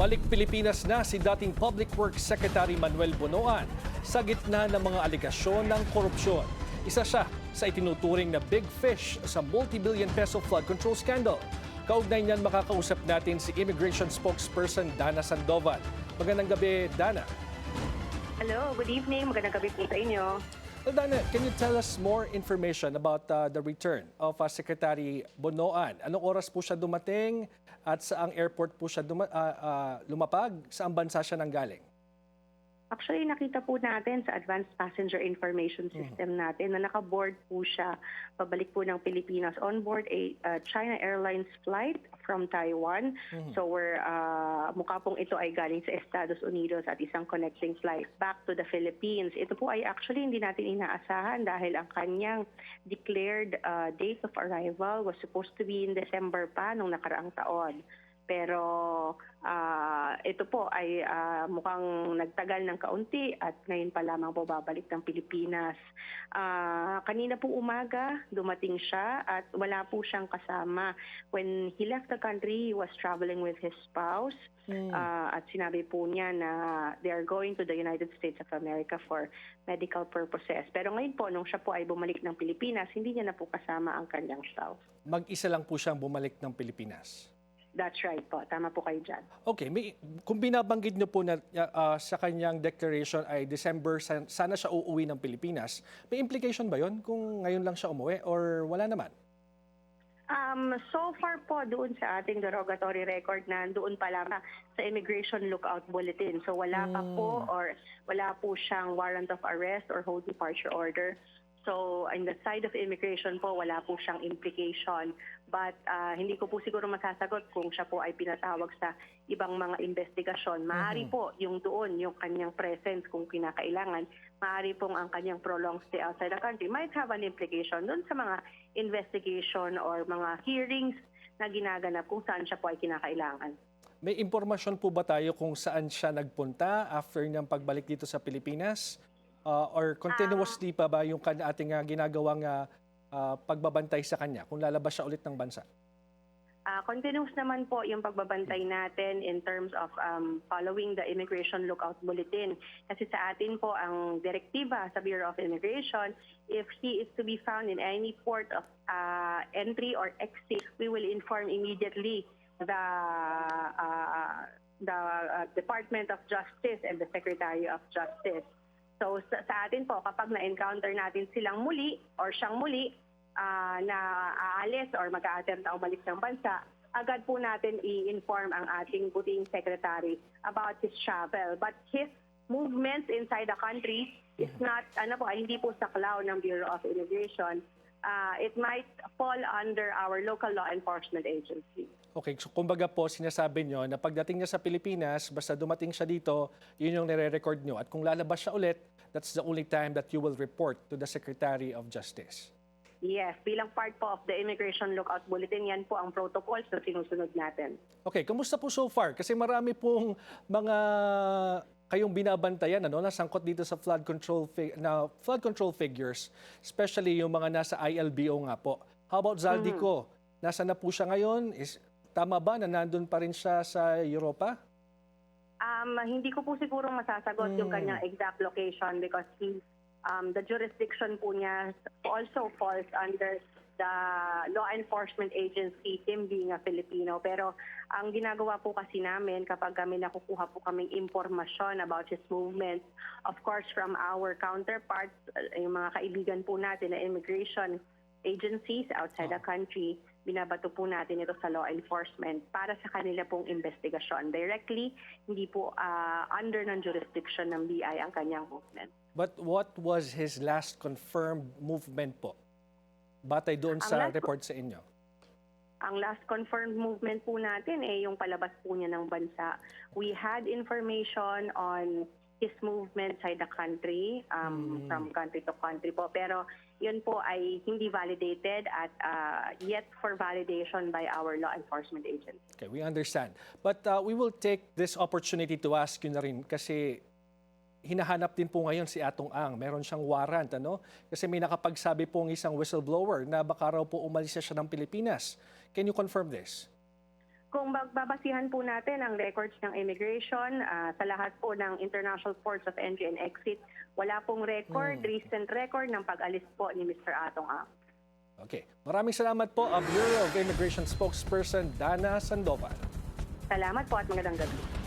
Balik Pilipinas na si dating Public Works Secretary Manuel Bonoan sa gitna ng mga aligasyon ng korupsyon. Isa siya sa itinuturing na big fish sa multi-billion peso flood control scandal. Kaugnay niyan makakausap natin si Immigration Spokesperson Dana Sandoval. Magandang gabi, Dana. Hello, good evening. Magandang gabi po sa inyo. Well, Dana, can you tell us more information about the return of Secretary Bonoan? Anong oras po siya dumating at saang airport po siya lumapag? Saang bansa siya nanggaling? Actually, nakita po natin sa Advanced Passenger Information System natin na nakaboard po siya pabalik po ng Pilipinas on board a China Airlines flight from Taiwan. So mukha pong ito ay galing sa Estados Unidos at isang connecting flight back to the Philippines. Ito po ay actually hindi natin inaasahan dahil ang kanyang declared date of arrival was supposed to be in December pa nung nakaraang taon. Pero ito po ay mukhang nagtagal ng kaunti at ngayon pa lamang po babalik ng Pilipinas. Kanina po umaga dumating siya at wala po siyang kasama. When he left the country, he was traveling with his spouse. At sinabi po niya na they are going to the United States of America for medical purposes. Pero ngayon po, nung siya po ay bumalik ng Pilipinas, hindi niya na po kasama ang kanyang spouse. Mag-isa lang po siyang bumalik ng Pilipinas? That's right po. Tama po kayo dyan. Okay, kung binabanggit niyo po na sa kanyang declaration ay December, sana siya uuwi ng Pilipinas, may implication ba yon kung ngayon lang siya umuwi or wala naman? So far po doon sa ating derogatory record na doon pa lang sa Immigration Lookout Bulletin. So wala pa po or wala po siyang warrant of arrest or hold departure order. So, in the side of immigration po, wala po siyang implication. But hindi ko po siguro masasagot kung siya po ay pinatawag sa ibang mga investigasyon. Maaari po yung doon, yung kanyang presence kung kinakailangan. Maaari pong ang kanyang prolonged stay outside the country might have an implication doon sa mga investigation or mga hearings na ginaganap kung saan siya po ay kinakailangan. May impormasyon po ba tayo kung saan siya nagpunta after niyang pagbalik dito sa Pilipinas? Or continuously pa ba yung ating ginagawang pagbabantay sa kanya kung lalabas siya ulit ng bansa? Continuous naman po yung pagbabantay natin in terms of following the Immigration Lookout Bulletin. Kasi sa atin po ang direktiba sa Bureau of Immigration, if he is to be found in any port of entry or exit, we will inform immediately the Department of Justice and the Secretary of Justice. So sa atin po, kapag na-encounter natin silang muli or siyang muli na aalis or mag-a-attempt na umalis ng bansa, agad po natin i-inform ang ating buting secretary about his travel. But his movements inside the country is not, hindi po saklaw ng Bureau of Immigration. It might fall under our local law enforcement agency. Okay, so kumbaga po sinasabi nyo na pagdating niya sa Pilipinas, basta dumating siya dito, yun yung nire-record nyo. At kung lalabas siya ulit, that's the only time that you will report to the Secretary of Justice. Yes, bilang part po of the Immigration Lookout Bulletin, yan po ang protocols na sinusunod natin. Okay, kumusta po so far? Kasi marami pong mga kayong binabantayan nasangkot dito sa flood control figures, especially yung mga nasa ILBO nga po. How about Zaldico? Nasaan na po siya ngayon? Tama ba na nandun pa rin siya sa Europa? Hindi ko po siguro masasagot yung kanyang exact location because the jurisdiction po niya also falls under the law enforcement agency, him being a Filipino. Pero ang ginagawa po kasi namin kapag kami nakukuha po kaming impormasyon about his movement, of course from our counterparts, yung mga kaibigan po natin na immigration agencies outside the country, binabato po natin ito sa law enforcement para sa kanila pong investigasyon. Directly, hindi po under ng jurisdiction ng BI ang kanyang movement. But what was his last confirmed movement po? Batay doon sa report sa inyo. Ang last confirmed movement po natin yung palabas po niya ng bansa. We had information on his movement inside the country, from country to country po. Pero yun po ay hindi validated at yet for validation by our law enforcement agents. Okay, we understand. But we will take this opportunity to ask you na rin kasi hinahanap din po ngayon si Atong Ang. Meron siyang warrant, Kasi may nakapagsabi pong isang whistleblower na baka raw po umalis siya ng Pilipinas. Can you confirm this? Kung magbabasihan po natin ang records ng immigration sa lahat po ng international ports of entry and exit, wala pong record, recent record ng pag-alis po ni Mr. Atong Ang. Okay. Maraming salamat po, Bureau of Immigration spokesperson Dana Sandoval. Salamat po at magandang gabi.